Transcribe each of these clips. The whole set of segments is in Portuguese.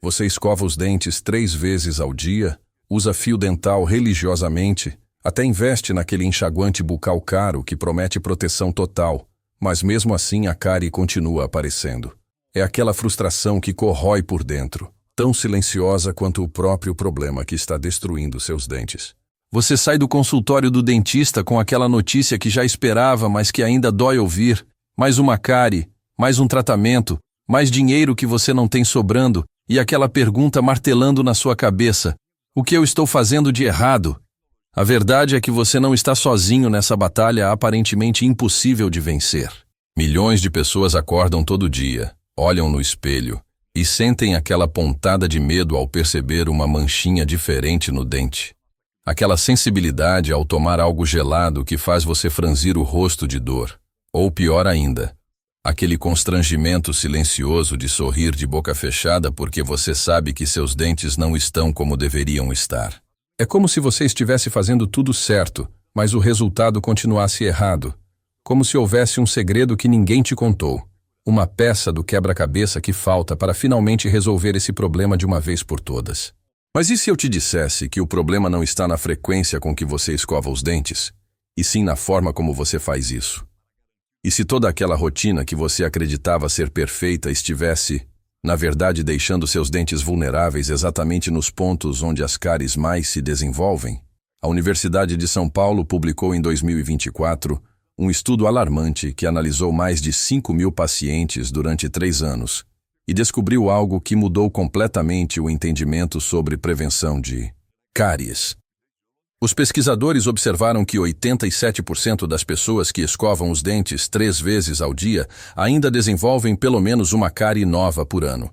Você escova os dentes 3 vezes ao dia, usa fio dental religiosamente, até investe naquele enxaguante bucal caro que promete proteção total, mas mesmo assim a cárie continua aparecendo. É aquela frustração que corrói por dentro, tão silenciosa quanto o próprio problema que está destruindo seus dentes. Você sai do consultório do dentista com aquela notícia que já esperava, mas que ainda dói ouvir. Mais uma cárie, mais um tratamento, mais dinheiro que você não tem sobrando e aquela pergunta martelando na sua cabeça: o que eu estou fazendo de errado? A verdade é que você não está sozinho nessa batalha aparentemente impossível de vencer. Milhões de pessoas acordam todo dia, olham no espelho e sentem aquela pontada de medo ao perceber uma manchinha diferente no dente. Aquela sensibilidade ao tomar algo gelado que faz você franzir o rosto de dor. Ou pior ainda, aquele constrangimento silencioso de sorrir de boca fechada porque você sabe que seus dentes não estão como deveriam estar. É como se você estivesse fazendo tudo certo, mas o resultado continuasse errado. Como se houvesse um segredo que ninguém te contou. Uma peça do quebra-cabeça que falta para finalmente resolver esse problema de uma vez por todas. Mas e se eu te dissesse que o problema não está na frequência com que você escova os dentes, e sim na forma como você faz isso? E se toda aquela rotina que você acreditava ser perfeita estivesse, na verdade, deixando seus dentes vulneráveis exatamente nos pontos onde as cáries mais se desenvolvem? A Universidade de São Paulo publicou em 2024 um estudo alarmante que analisou mais de 5.000 pacientes durante 3 anos e descobriu algo que mudou completamente o entendimento sobre prevenção de cáries. Os pesquisadores observaram que 87% das pessoas que escovam os dentes 3 vezes ao dia ainda desenvolvem pelo menos uma cárie nova por ano.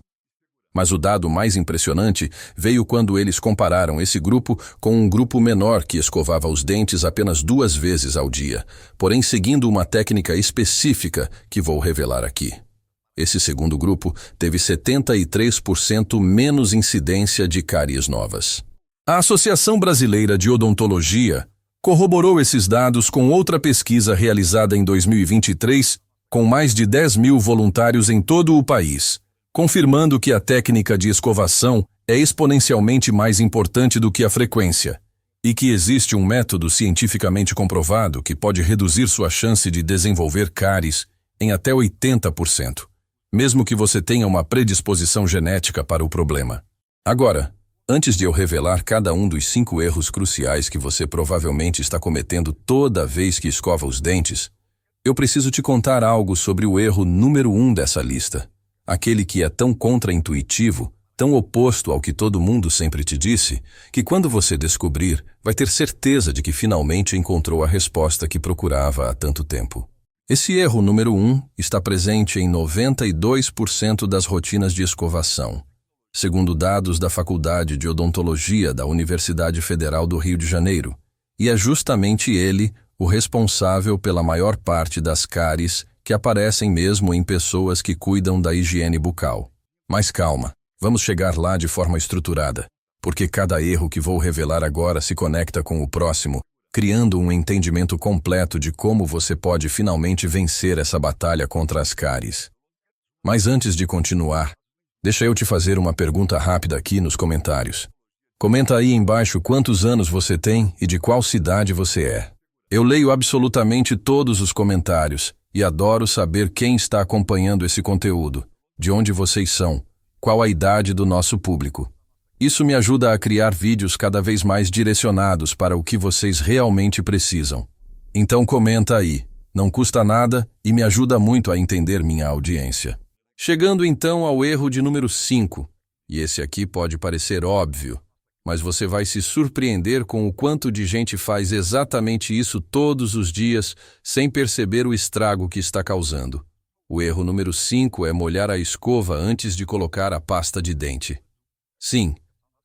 Mas o dado mais impressionante veio quando eles compararam esse grupo com um grupo menor que escovava os dentes apenas 2 vezes ao dia, porém seguindo uma técnica específica que vou revelar aqui. Esse segundo grupo teve 73% menos incidência de cáries novas. A Associação Brasileira de Odontologia corroborou esses dados com outra pesquisa realizada em 2023 com mais de 10.000 voluntários em todo o país, confirmando que a técnica de escovação é exponencialmente mais importante do que a frequência e que existe um método cientificamente comprovado que pode reduzir sua chance de desenvolver cáries em até 80%, mesmo que você tenha uma predisposição genética para o problema. Agora, antes de eu revelar cada um dos 5 erros cruciais que você provavelmente está cometendo toda vez que escova os dentes, eu preciso te contar algo sobre o erro número 1 dessa lista, aquele que é tão contraintuitivo, tão oposto ao que todo mundo sempre te disse, que quando você descobrir, vai ter certeza de que finalmente encontrou a resposta que procurava há tanto tempo. Esse erro número 1 está presente em 92% das rotinas de escovação, segundo dados da Faculdade de Odontologia da Universidade Federal do Rio de Janeiro, e é justamente ele o responsável pela maior parte das cáries que aparecem mesmo em pessoas que cuidam da higiene bucal. Mas calma, vamos chegar lá de forma estruturada, porque cada erro que vou revelar agora se conecta com o próximo, criando um entendimento completo de como você pode finalmente vencer essa batalha contra as cáries. Mas antes de continuar, deixa eu te fazer uma pergunta rápida aqui nos comentários. Comenta aí embaixo quantos anos você tem e de qual cidade você é. Eu leio absolutamente todos os comentários e adoro saber quem está acompanhando esse conteúdo, de onde vocês são, qual a idade do nosso público. Isso me ajuda a criar vídeos cada vez mais direcionados para o que vocês realmente precisam. Então comenta aí, não custa nada e me ajuda muito a entender minha audiência. Chegando então ao erro de número 5, e esse aqui pode parecer óbvio, mas você vai se surpreender com o quanto de gente faz exatamente isso todos os dias sem perceber o estrago que está causando. O erro número 5 é molhar a escova antes de colocar a pasta de dente. Sim,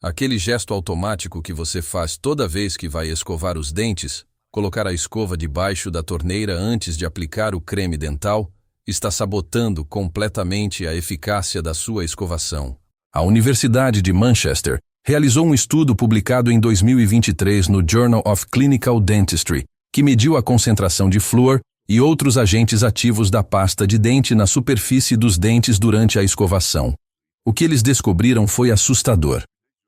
aquele gesto automático que você faz toda vez que vai escovar os dentes, colocar a escova debaixo da torneira antes de aplicar o creme dental, está sabotando completamente a eficácia da sua escovação. A Universidade de Manchester realizou um estudo publicado em 2023 no Journal of Clinical Dentistry, que mediu a concentração de flúor e outros agentes ativos da pasta de dente na superfície dos dentes durante a escovação. O que eles descobriram foi assustador.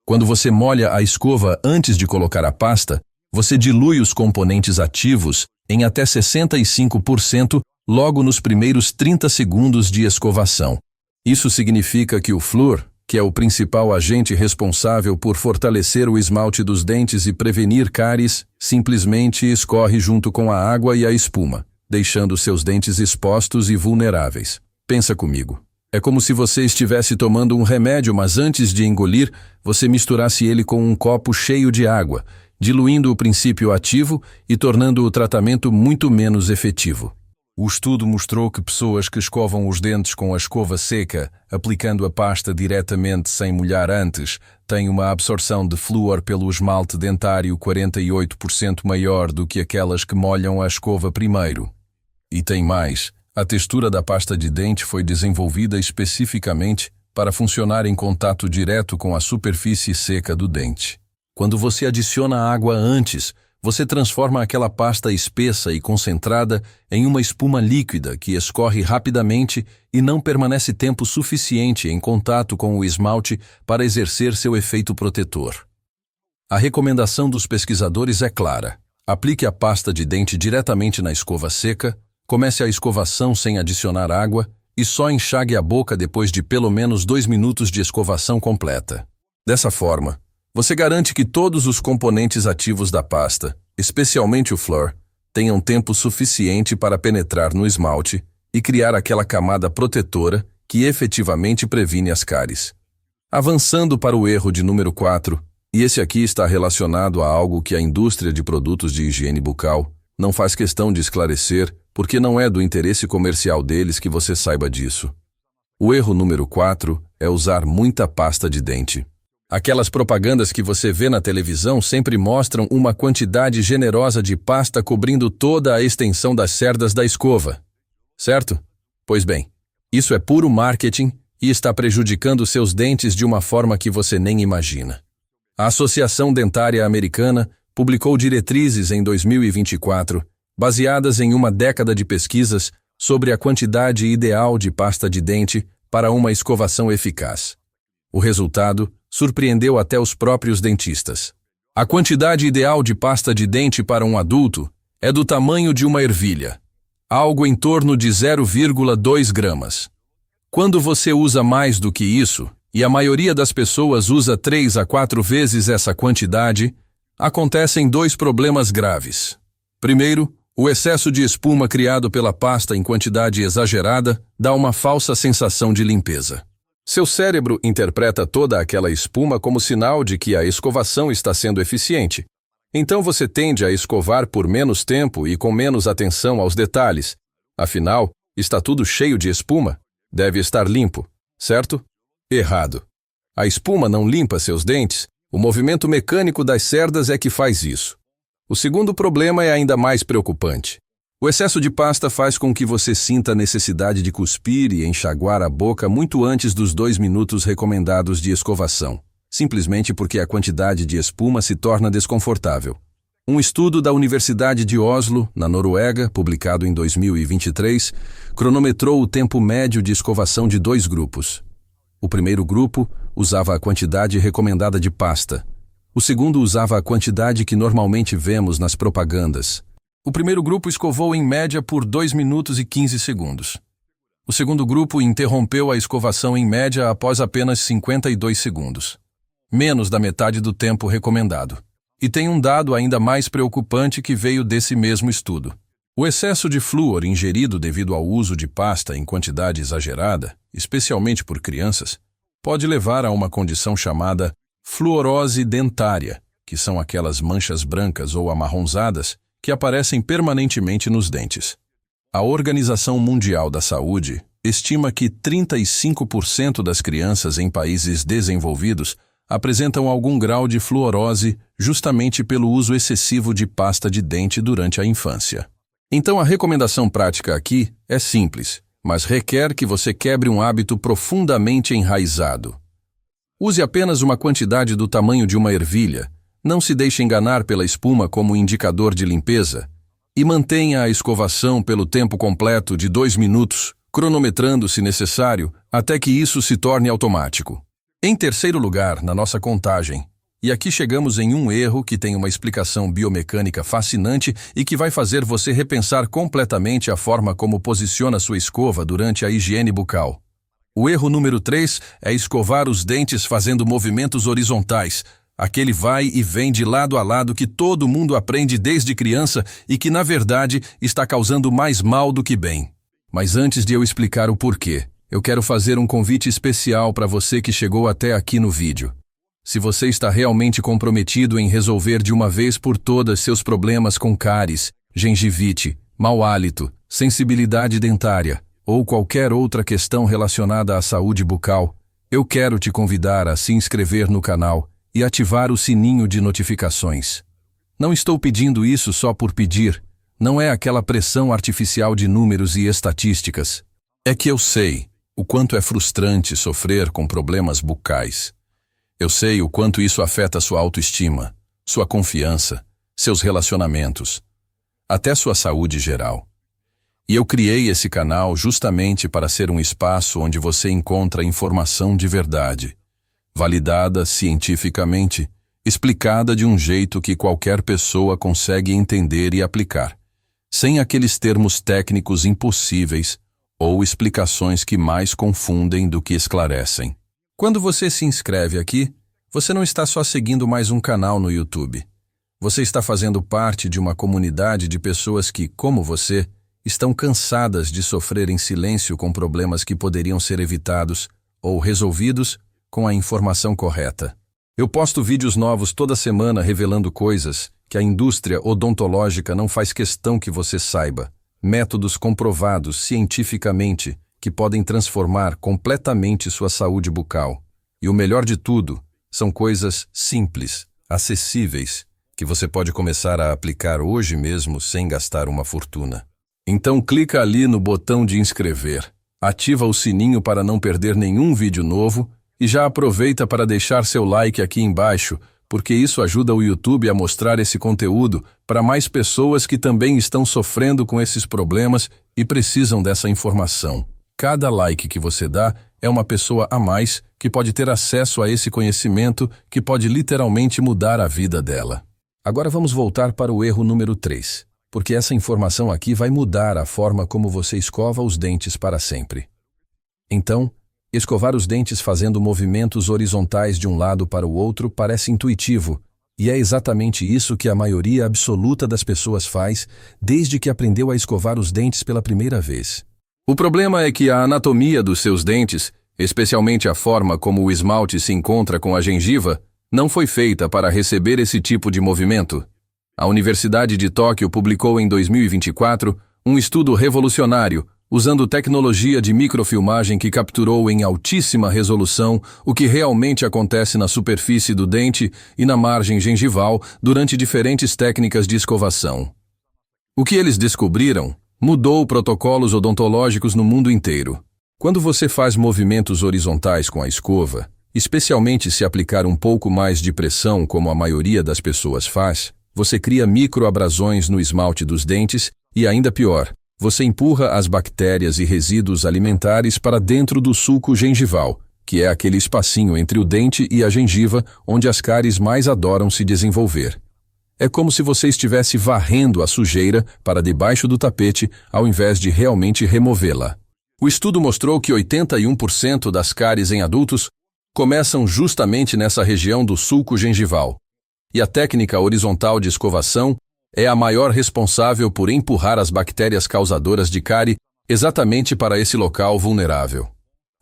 Quando você molha a escova antes de colocar a pasta, você dilui os componentes ativos em até 65% logo nos primeiros 30 segundos de escovação. Isso significa que o flúor, que é o principal agente responsável por fortalecer o esmalte dos dentes e prevenir cáries, simplesmente escorre junto com a água e a espuma, deixando seus dentes expostos e vulneráveis. Pensa comigo. É como se você estivesse tomando um remédio, mas antes de engolir, você misturasse ele com um copo cheio de água, diluindo o princípio ativo e tornando o tratamento muito menos efetivo. O estudo mostrou que pessoas que escovam os dentes com a escova seca, aplicando a pasta diretamente sem molhar antes, têm uma absorção de flúor pelo esmalte dentário 48% maior do que aquelas que molham a escova primeiro. E tem mais, a textura da pasta de dente foi desenvolvida especificamente para funcionar em contato direto com a superfície seca do dente. Quando você adiciona água antes, você transforma aquela pasta espessa e concentrada em uma espuma líquida que escorre rapidamente e não permanece tempo suficiente em contato com o esmalte para exercer seu efeito protetor. A recomendação dos pesquisadores é clara. Aplique a pasta de dente diretamente na escova seca, comece a escovação sem adicionar água e só enxague a boca depois de pelo menos 2 minutos de escovação completa. Dessa forma, você garante que todos os componentes ativos da pasta, especialmente o flúor, tenham tempo suficiente para penetrar no esmalte e criar aquela camada protetora que efetivamente previne as cáries. Avançando para o erro de número 4, e esse aqui está relacionado a algo que a indústria de produtos de higiene bucal não faz questão de esclarecer porque não é do interesse comercial deles que você saiba disso. O erro número 4 é usar muita pasta de dente. Aquelas propagandas que você vê na televisão sempre mostram uma quantidade generosa de pasta cobrindo toda a extensão das cerdas da escova. Certo? Pois bem, isso é puro marketing e está prejudicando seus dentes de uma forma que você nem imagina. A Associação Dentária Americana publicou diretrizes em 2024, baseadas em uma década de pesquisas sobre a quantidade ideal de pasta de dente para uma escovação eficaz. O resultado surpreendeu até os próprios dentistas. A quantidade ideal de pasta de dente para um adulto é do tamanho de uma ervilha, algo em torno de 0,2 gramas. Quando você usa mais do que isso, e a maioria das pessoas usa 3 a 4 vezes essa quantidade, acontecem 2 problemas graves. Primeiro, o excesso de espuma criado pela pasta em quantidade exagerada dá uma falsa sensação de limpeza. Seu cérebro interpreta toda aquela espuma como sinal de que a escovação está sendo eficiente. Então você tende a escovar por menos tempo e com menos atenção aos detalhes. Afinal, está tudo cheio de espuma. Deve estar limpo, certo? Errado. A espuma não limpa seus dentes, o movimento mecânico das cerdas é que faz isso. O segundo problema é ainda mais preocupante. O excesso de pasta faz com que você sinta a necessidade de cuspir e enxaguar a boca muito antes dos 2 minutos recomendados de escovação, simplesmente porque a quantidade de espuma se torna desconfortável. Um estudo da Universidade de Oslo, na Noruega, publicado em 2023, cronometrou o tempo médio de escovação de 2 grupos. O primeiro grupo usava a quantidade recomendada de pasta. O segundo usava a quantidade que normalmente vemos nas propagandas. O primeiro grupo escovou em média por 2 minutos e 15 segundos. O segundo grupo interrompeu a escovação em média após apenas 52 segundos. Menos da metade do tempo recomendado. E tem um dado ainda mais preocupante que veio desse mesmo estudo. O excesso de flúor ingerido devido ao uso de pasta em quantidade exagerada, especialmente por crianças, pode levar a uma condição chamada fluorose dentária, que são aquelas manchas brancas ou amarronzadas que aparecem permanentemente nos dentes. A Organização Mundial da Saúde estima que 35% das crianças em países desenvolvidos apresentam algum grau de fluorose justamente pelo uso excessivo de pasta de dente durante a infância. Então a recomendação prática aqui é simples, mas requer que você quebre um hábito profundamente enraizado. Use apenas uma quantidade do tamanho de uma ervilha. Não se deixe enganar pela espuma como indicador de limpeza e mantenha a escovação pelo tempo completo de 2 minutos, cronometrando, se necessário, até que isso se torne automático. Em terceiro lugar, na nossa contagem, e aqui chegamos em um erro que tem uma explicação biomecânica fascinante e que vai fazer você repensar completamente a forma como posiciona sua escova durante a higiene bucal. O erro número 3 é escovar os dentes fazendo movimentos horizontais, aquele vai e vem de lado a lado que todo mundo aprende desde criança e que, na verdade, está causando mais mal do que bem. Mas antes de eu explicar o porquê, eu quero fazer um convite especial para você que chegou até aqui no vídeo. Se você está realmente comprometido em resolver de uma vez por todas seus problemas com cáries, gengivite, mau hálito, sensibilidade dentária ou qualquer outra questão relacionada à saúde bucal, eu quero te convidar a se inscrever no canal e ativar o sininho de notificações. Não estou pedindo isso só por pedir, não é aquela pressão artificial de números e estatísticas. É que eu sei o quanto é frustrante sofrer com problemas bucais. Eu sei o quanto isso afeta sua autoestima, sua confiança, seus relacionamentos, até sua saúde geral. E eu criei esse canal justamente para ser um espaço onde você encontra informação de verdade, validada cientificamente, explicada de um jeito que qualquer pessoa consegue entender e aplicar, sem aqueles termos técnicos impossíveis ou explicações que mais confundem do que esclarecem. Quando você se inscreve aqui, você não está só seguindo mais um canal no YouTube. Você está fazendo parte de uma comunidade de pessoas que, como você, estão cansadas de sofrer em silêncio com problemas que poderiam ser evitados ou resolvidos com a informação correta. Eu posto vídeos novos toda semana revelando coisas que a indústria odontológica não faz questão que você saiba. Métodos comprovados cientificamente que podem transformar completamente sua saúde bucal. E o melhor de tudo, são coisas simples, acessíveis, que você pode começar a aplicar hoje mesmo sem gastar uma fortuna. Então clica ali no botão de inscrever, ativa o sininho para não perder nenhum vídeo novo e já aproveita para deixar seu like aqui embaixo, porque isso ajuda o YouTube a mostrar esse conteúdo para mais pessoas que também estão sofrendo com esses problemas e precisam dessa informação. Cada like que você dá é uma pessoa a mais que pode ter acesso a esse conhecimento que pode literalmente mudar a vida dela. Agora vamos voltar para o erro número 3, porque essa informação aqui vai mudar a forma como você escova os dentes para sempre. Então, escovar os dentes fazendo movimentos horizontais de um lado para o outro parece intuitivo, e é exatamente isso que a maioria absoluta das pessoas faz desde que aprendeu a escovar os dentes pela primeira vez. O problema é que a anatomia dos seus dentes, especialmente a forma como o esmalte se encontra com a gengiva, não foi feita para receber esse tipo de movimento. A Universidade de Tóquio publicou em 2024 um estudo revolucionário, usando tecnologia de microfilmagem que capturou em altíssima resolução o que realmente acontece na superfície do dente e na margem gengival durante diferentes técnicas de escovação. O que eles descobriram mudou protocolos odontológicos no mundo inteiro. Quando você faz movimentos horizontais com a escova, especialmente se aplicar um pouco mais de pressão como a maioria das pessoas faz, você cria microabrasões no esmalte dos dentes e, ainda pior, você empurra as bactérias e resíduos alimentares para dentro do sulco gengival, que é aquele espacinho entre o dente e a gengiva onde as cáries mais adoram se desenvolver. É como se você estivesse varrendo a sujeira para debaixo do tapete ao invés de realmente removê-la. O estudo mostrou que 81% das cáries em adultos começam justamente nessa região do sulco gengival. E a técnica horizontal de escovação é a maior responsável por empurrar as bactérias causadoras de cárie exatamente para esse local vulnerável.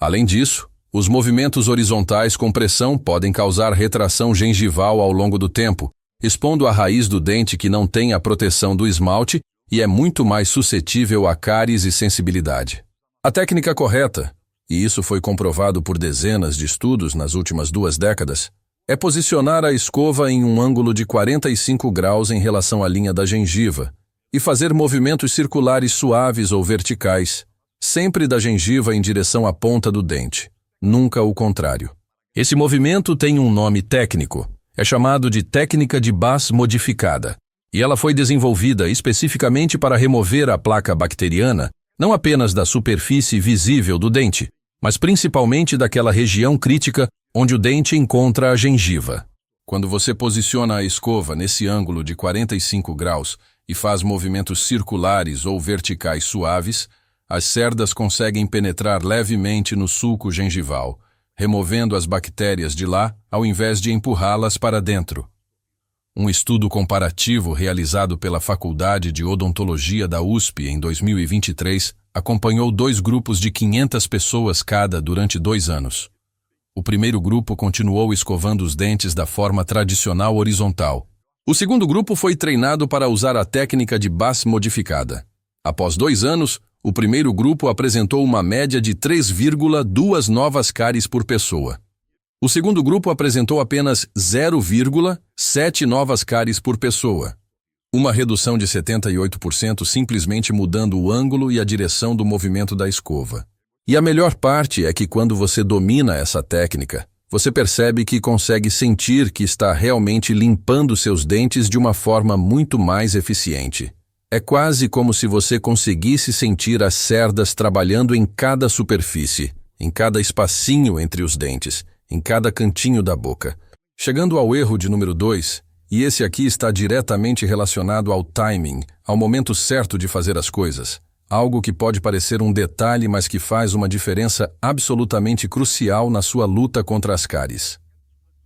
Além disso, os movimentos horizontais com pressão podem causar retração gengival ao longo do tempo, expondo a raiz do dente que não tem a proteção do esmalte e é muito mais suscetível a cáries e sensibilidade. A técnica correta, e isso foi comprovado por dezenas de estudos nas últimas 2 décadas, é posicionar a escova em um ângulo de 45 graus em relação à linha da gengiva e fazer movimentos circulares suaves ou verticais, sempre da gengiva em direção à ponta do dente, nunca o contrário. Esse movimento tem um nome técnico. É chamado de técnica de Bass modificada, e ela foi desenvolvida especificamente para remover a placa bacteriana, não apenas da superfície visível do dente, mas principalmente daquela região crítica onde o dente encontra a gengiva. Quando você posiciona a escova nesse ângulo de 45 graus e faz movimentos circulares ou verticais suaves, as cerdas conseguem penetrar levemente no sulco gengival, removendo as bactérias de lá ao invés de empurrá-las para dentro. Um estudo comparativo realizado pela Faculdade de Odontologia da USP em 2023 acompanhou 2 grupos de 500 pessoas cada durante 2 anos. O primeiro grupo continuou escovando os dentes da forma tradicional horizontal. O segundo grupo foi treinado para usar a técnica de Bass modificada. Após 2 anos, o primeiro grupo apresentou uma média de 3,2 novas cáries por pessoa. O segundo grupo apresentou apenas 0,7 novas cáries por pessoa. Uma redução de 78% simplesmente mudando o ângulo e a direção do movimento da escova. E a melhor parte é que quando você domina essa técnica, você percebe que consegue sentir que está realmente limpando seus dentes de uma forma muito mais eficiente. É quase como se você conseguisse sentir as cerdas trabalhando em cada superfície, em cada espacinho entre os dentes, em cada cantinho da boca. Chegando ao erro de número 2, e esse aqui está diretamente relacionado ao timing, ao momento certo de fazer as coisas. Algo que pode parecer um detalhe, mas que faz uma diferença absolutamente crucial na sua luta contra as cáries.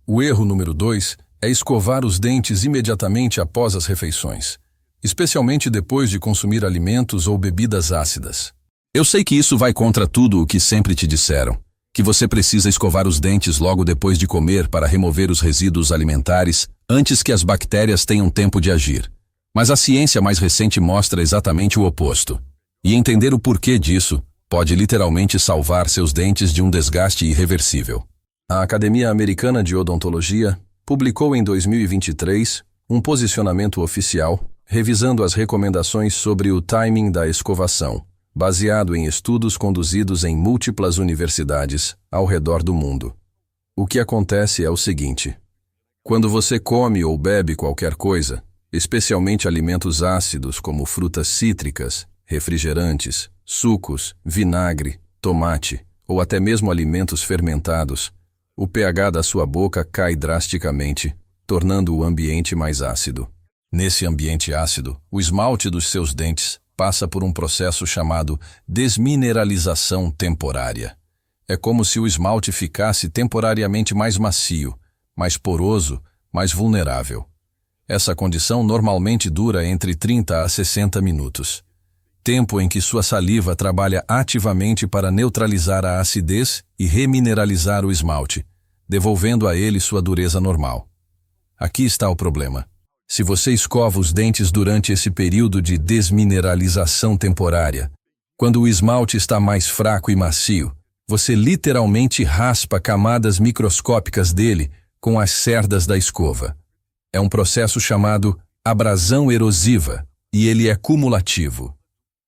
O erro número 2 é escovar os dentes imediatamente após as refeições, especialmente depois de consumir alimentos ou bebidas ácidas. Eu sei que isso vai contra tudo o que sempre te disseram, que você precisa escovar os dentes logo depois de comer para remover os resíduos alimentares antes que as bactérias tenham tempo de agir. Mas a ciência mais recente mostra exatamente o oposto. E entender o porquê disso pode literalmente salvar seus dentes de um desgaste irreversível. A Academia Americana de Odontologia publicou em 2023 um posicionamento oficial revisando as recomendações sobre o timing da escovação, baseado em estudos conduzidos em múltiplas universidades ao redor do mundo. O que acontece é o seguinte: quando você come ou bebe qualquer coisa, especialmente alimentos ácidos como frutas cítricas, refrigerantes, sucos, vinagre, tomate ou até mesmo alimentos fermentados, o pH da sua boca cai drasticamente, tornando o ambiente mais ácido. Nesse ambiente ácido, o esmalte dos seus dentes passa por um processo chamado desmineralização temporária. É como se o esmalte ficasse temporariamente mais macio, mais poroso, mais vulnerável. Essa condição normalmente dura entre 30 a 60 minutos. Tempo em que sua saliva trabalha ativamente para neutralizar a acidez e remineralizar o esmalte, devolvendo a ele sua dureza normal. Aqui está o problema. Se você escova os dentes durante esse período de desmineralização temporária, quando o esmalte está mais fraco e macio, você literalmente raspa camadas microscópicas dele com as cerdas da escova. É um processo chamado abrasão erosiva, e ele é cumulativo.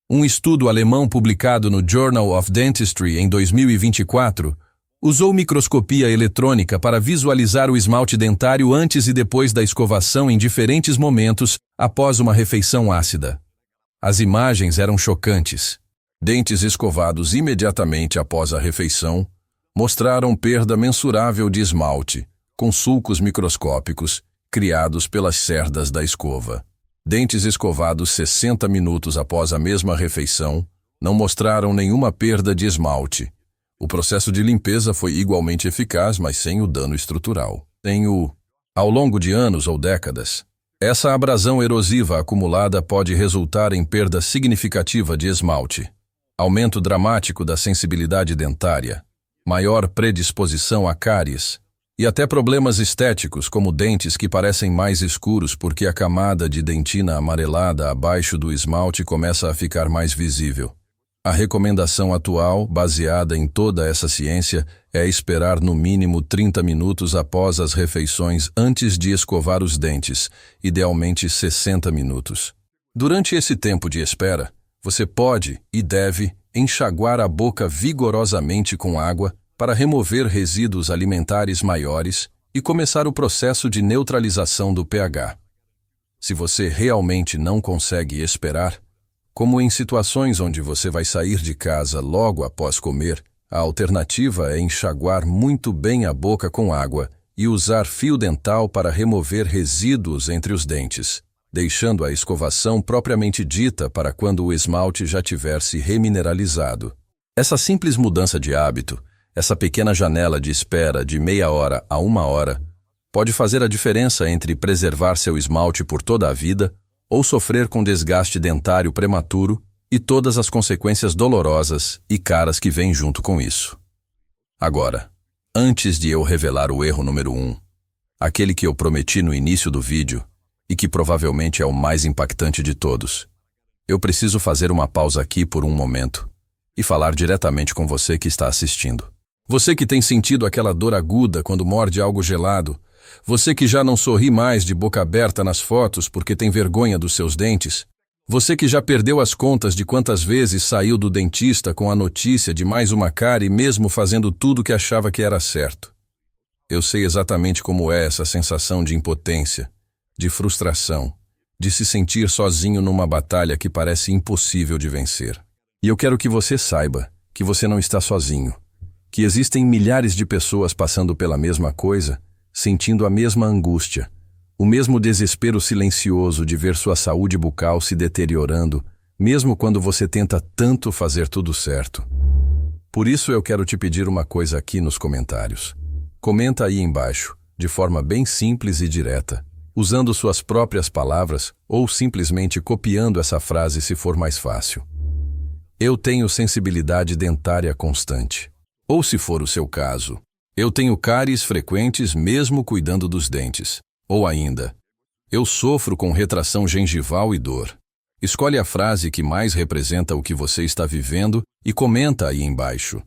Um estudo alemão publicado no Journal of Dentistry em 2024 usou microscopia eletrônica para visualizar o esmalte dentário antes e depois da escovação em diferentes momentos após uma refeição ácida. As imagens eram chocantes. Dentes escovados imediatamente após a refeição mostraram perda mensurável de esmalte, com sulcos microscópicos criados pelas cerdas da escova. Dentes escovados 60 minutos após a mesma refeição não mostraram nenhuma perda de esmalte. O processo de limpeza foi igualmente eficaz, mas sem o dano estrutural. Ao longo de anos ou décadas, essa abrasão erosiva acumulada pode resultar em perda significativa de esmalte, aumento dramático da sensibilidade dentária, maior predisposição a cáries e até problemas estéticos como dentes que parecem mais escuros porque a camada de dentina amarelada abaixo do esmalte começa a ficar mais visível. A recomendação atual, baseada em toda essa ciência, é esperar no mínimo 30 minutos após as refeições antes de escovar os dentes, idealmente 60 minutos. Durante esse tempo de espera, você pode e deve enxaguar a boca vigorosamente com água para remover resíduos alimentares maiores e começar o processo de neutralização do pH. Se você realmente não consegue esperar, como em situações onde você vai sair de casa logo após comer, A alternativa é enxaguar muito bem a boca com água e usar fio dental para remover resíduos entre os dentes, deixando a escovação propriamente dita para quando o esmalte já tiver se remineralizado. Essa simples mudança de hábito, essa pequena janela de espera de meia hora a 1 hora, pode fazer a diferença entre preservar seu esmalte por toda a vida ou sofrer com desgaste dentário prematuro e todas as consequências dolorosas e caras que vêm junto com isso. Agora, antes de eu revelar o erro número 1, aquele que eu prometi no início do vídeo e que provavelmente é o mais impactante de todos, eu preciso fazer uma pausa aqui por um momento e falar diretamente com você que está assistindo. Você que tem sentido aquela dor aguda quando morde algo gelado, você que já não sorri mais de boca aberta nas fotos porque tem vergonha dos seus dentes, você que já perdeu as contas de quantas vezes saiu do dentista com a notícia de mais uma cárie mesmo fazendo tudo que achava que era certo. Eu sei exatamente como é essa sensação de impotência, de frustração, de se sentir sozinho numa batalha que parece impossível de vencer. E eu quero que você saiba que você não está sozinho, que existem milhares de pessoas passando pela mesma coisa, sentindo a mesma angústia, o mesmo desespero silencioso de ver sua saúde bucal se deteriorando, mesmo quando você tenta tanto fazer tudo certo. Por isso eu quero te pedir uma coisa aqui nos comentários. Comenta aí embaixo, de forma bem simples e direta, usando suas próprias palavras ou simplesmente copiando essa frase se for mais fácil. Eu tenho sensibilidade dentária constante. Ou se for o seu caso, eu tenho cáries frequentes mesmo cuidando dos dentes. Ou ainda, eu sofro com retração gengival e dor. Escolhe a frase que mais representa o que você está vivendo e comenta aí embaixo.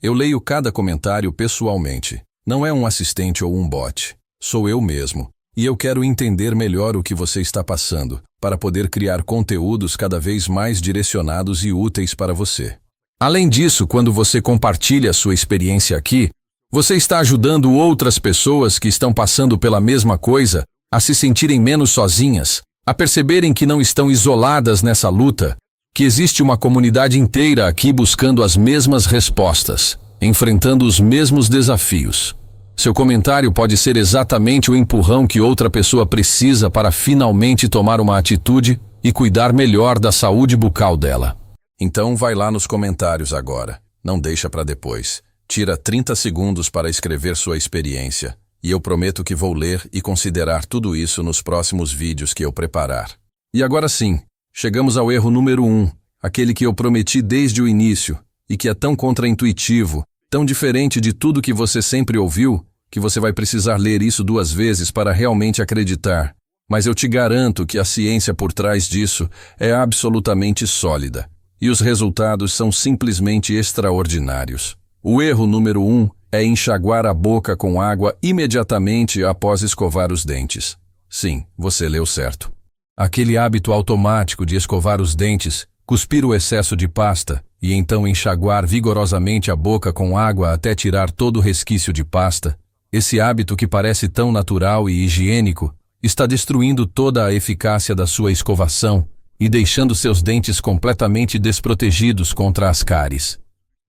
Eu leio cada comentário pessoalmente. Não é um assistente ou um bot. Sou eu mesmo. E eu quero entender melhor o que você está passando, para poder criar conteúdos cada vez mais direcionados e úteis para você. Além disso, quando você compartilha sua experiência aqui, você está ajudando outras pessoas que estão passando pela mesma coisa a se sentirem menos sozinhas, a perceberem que não estão isoladas nessa luta, que existe uma comunidade inteira aqui buscando as mesmas respostas, enfrentando os mesmos desafios. Seu comentário pode ser exatamente o empurrão que outra pessoa precisa para finalmente tomar uma atitude e cuidar melhor da saúde bucal dela. Então vai lá nos comentários agora, não deixa para depois. Tira 30 segundos para escrever sua experiência, e eu prometo que vou ler e considerar tudo isso nos próximos vídeos que eu preparar. E agora sim, chegamos ao erro número 1, aquele que eu prometi desde o início, e que é tão contraintuitivo, tão diferente de tudo que você sempre ouviu, que você vai precisar ler isso 2 vezes para realmente acreditar. Mas eu te garanto que a ciência por trás disso é absolutamente sólida, e os resultados são simplesmente extraordinários. O erro número 1 é enxaguar a boca com água imediatamente após escovar os dentes. Sim, você leu certo. Aquele hábito automático de escovar os dentes, cuspir o excesso de pasta e então enxaguar vigorosamente a boca com água até tirar todo o resquício de pasta, esse hábito que parece tão natural e higiênico, está destruindo toda a eficácia da sua escovação e deixando seus dentes completamente desprotegidos contra as cáries.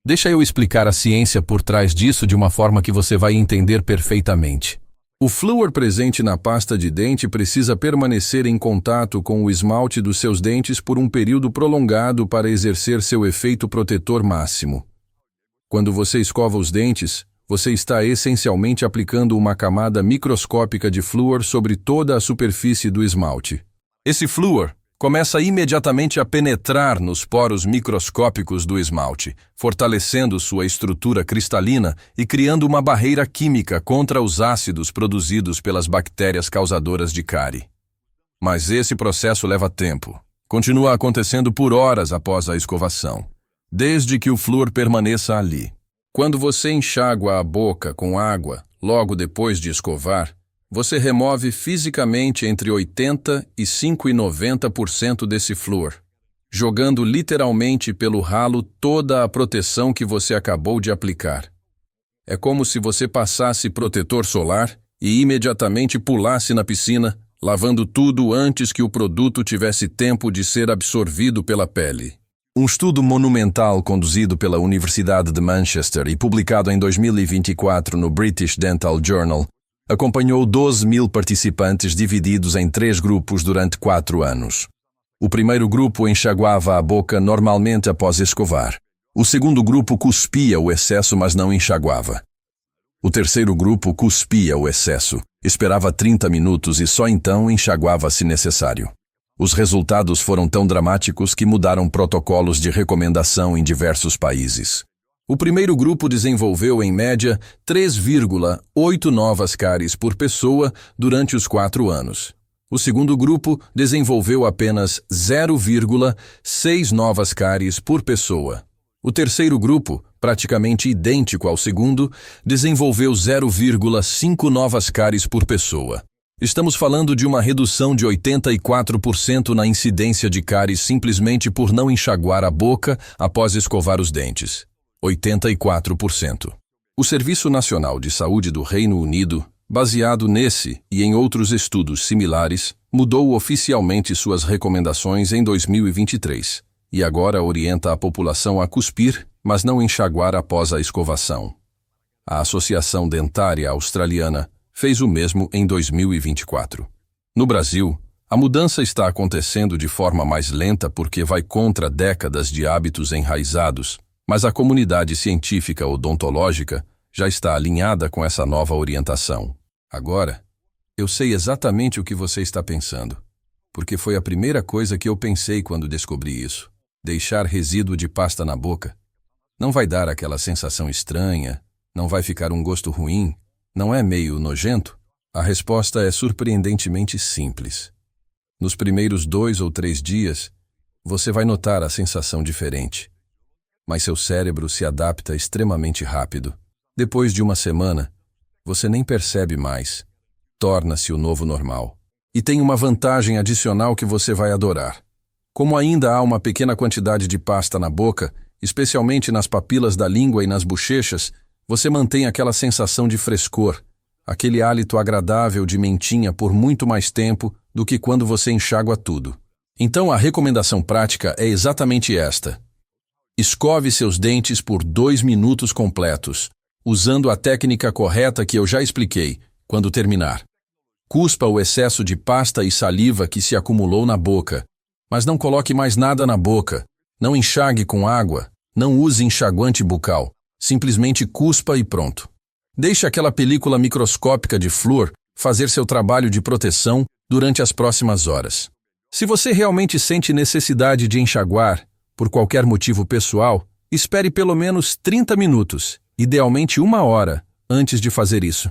Deixa eu explicar a ciência por trás disso de uma forma que você vai entender perfeitamente. O flúor presente na pasta de dente precisa permanecer em contato com o esmalte dos seus dentes por um período prolongado para exercer seu efeito protetor máximo. Quando você escova os dentes, você está essencialmente aplicando uma camada microscópica de flúor sobre toda a superfície do esmalte. Esse flúor começa imediatamente a penetrar nos poros microscópicos do esmalte, fortalecendo sua estrutura cristalina e criando uma barreira química contra os ácidos produzidos pelas bactérias causadoras de cárie. Mas esse processo leva tempo. Continua acontecendo por horas após a escovação, desde que o flúor permaneça ali. Quando você enxágua a boca com água, logo depois de escovar, você remove fisicamente entre 85% e 90% desse flúor, jogando literalmente pelo ralo toda a proteção que você acabou de aplicar. É como se você passasse protetor solar e imediatamente pulasse na piscina, lavando tudo antes que o produto tivesse tempo de ser absorvido pela pele. Um estudo monumental conduzido pela Universidade de Manchester e publicado em 2024 no British Dental Journal acompanhou 12.000 participantes divididos em 3 grupos durante 4 anos. O primeiro grupo enxaguava a boca normalmente após escovar. O segundo grupo cuspia o excesso, mas não enxaguava. O terceiro grupo cuspia o excesso, esperava 30 minutos e só então enxaguava se necessário. Os resultados foram tão dramáticos que mudaram protocolos de recomendação em diversos países. O primeiro grupo desenvolveu, em média, 3,8 novas cáries por pessoa durante os 4 anos. O segundo grupo desenvolveu apenas 0,6 novas cáries por pessoa. O terceiro grupo, praticamente idêntico ao segundo, desenvolveu 0,5 novas cáries por pessoa. Estamos falando de uma redução de 84% na incidência de cáries simplesmente por não enxaguar a boca após escovar os dentes. 84%. O Serviço Nacional de Saúde do Reino Unido, baseado nesse e em outros estudos similares, mudou oficialmente suas recomendações em 2023 e agora orienta a população a cuspir, mas não enxaguar após a escovação. A Associação Dentária Australiana fez o mesmo em 2024. No Brasil, a mudança está acontecendo de forma mais lenta porque vai contra décadas de hábitos enraizados, mas a comunidade científica odontológica já está alinhada com essa nova orientação. Agora, eu sei exatamente o que você está pensando, porque foi a primeira coisa que eu pensei quando descobri isso. Deixar resíduo de pasta na boca. Não vai dar aquela sensação estranha, não vai ficar um gosto ruim. Não é meio nojento? A resposta é surpreendentemente simples. Nos primeiros 2 ou 3 dias, você vai notar a sensação diferente. Mas seu cérebro se adapta extremamente rápido. Depois de uma semana, você nem percebe mais. Torna-se o novo normal. E tem uma vantagem adicional que você vai adorar. Como ainda há uma pequena quantidade de pasta na boca, especialmente nas papilas da língua e nas bochechas, você mantém aquela sensação de frescor, aquele hálito agradável de mentinha por muito mais tempo do que quando você enxágua tudo. Então a recomendação prática é exatamente esta. Escove seus dentes por 2 minutos completos, usando a técnica correta que eu já expliquei, quando terminar. Cuspa o excesso de pasta e saliva que se acumulou na boca, mas não coloque mais nada na boca, não enxague com água, não use enxaguante bucal. Simplesmente cuspa e pronto. Deixe aquela película microscópica de flúor fazer seu trabalho de proteção durante as próximas horas. Se você realmente sente necessidade de enxaguar, por qualquer motivo pessoal, espere pelo menos 30 minutos, idealmente 1 hora, antes de fazer isso.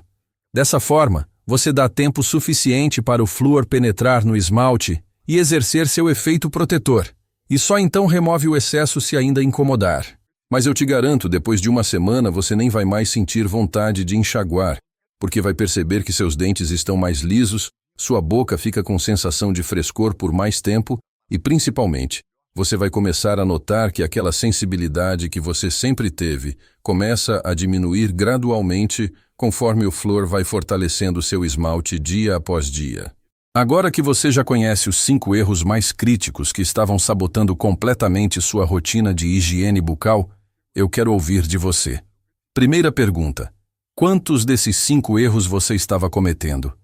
Dessa forma, você dá tempo suficiente para o flúor penetrar no esmalte e exercer seu efeito protetor, e só então remove o excesso se ainda incomodar. Mas eu te garanto, depois de 1 semana você nem vai mais sentir vontade de enxaguar, porque vai perceber que seus dentes estão mais lisos, sua boca fica com sensação de frescor por mais tempo e, principalmente, você vai começar a notar que aquela sensibilidade que você sempre teve começa a diminuir gradualmente conforme o flúor vai fortalecendo seu esmalte dia após dia. Agora que você já conhece os 5 erros mais críticos que estavam sabotando completamente sua rotina de higiene bucal, eu quero ouvir de você. Primeira pergunta: quantos desses 5 erros você estava cometendo?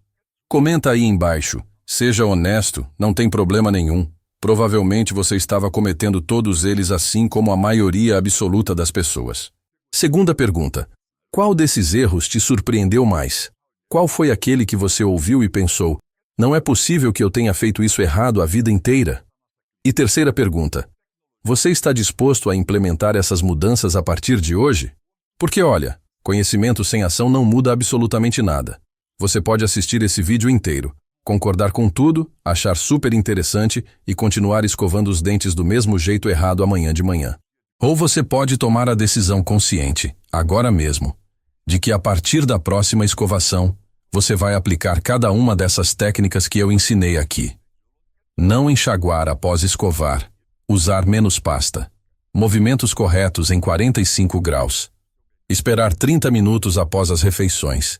Comenta aí embaixo. Seja honesto, não tem problema nenhum. Provavelmente você estava cometendo todos eles assim como a maioria absoluta das pessoas. Segunda pergunta: qual desses erros te surpreendeu mais? Qual foi aquele que você ouviu e pensou: não é possível que eu tenha feito isso errado a vida inteira? E terceira pergunta: você está disposto a implementar essas mudanças a partir de hoje? Porque olha, conhecimento sem ação não muda absolutamente nada. Você pode assistir esse vídeo inteiro, concordar com tudo, achar super interessante e continuar escovando os dentes do mesmo jeito errado amanhã de manhã. Ou você pode tomar a decisão consciente, agora mesmo, de que a partir da próxima escovação, você vai aplicar cada uma dessas técnicas que eu ensinei aqui. Não enxaguar após escovar. Usar menos pasta. Movimentos corretos em 45 graus. Esperar 30 minutos após as refeições.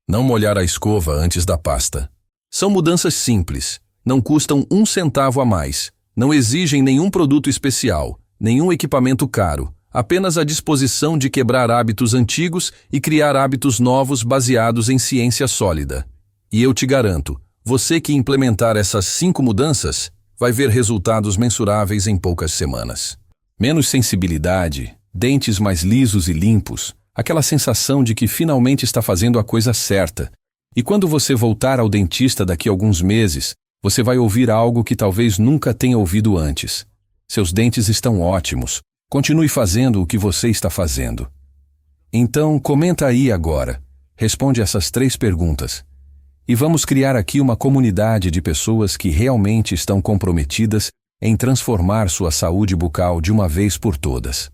Não molhar a escova antes da pasta. São mudanças simples, não custam 1 centavo a mais, não exigem nenhum produto especial Nenhum equipamento caro, apenas a disposição de quebrar hábitos antigos e criar hábitos novos baseados em ciência sólida. E eu te garanto, você que implementar essas 5 mudanças vai ver resultados mensuráveis em poucas semanas. Menos sensibilidade, dentes mais lisos e limpos, aquela sensação de que finalmente está fazendo a coisa certa. E quando você voltar ao dentista daqui a alguns meses, você vai ouvir algo que talvez nunca tenha ouvido antes. Seus dentes estão ótimos. Continue fazendo o que você está fazendo. Então, comenta aí agora. Responde essas 3 perguntas. E vamos criar aqui uma comunidade de pessoas que realmente estão comprometidas em transformar sua saúde bucal de uma vez por todas.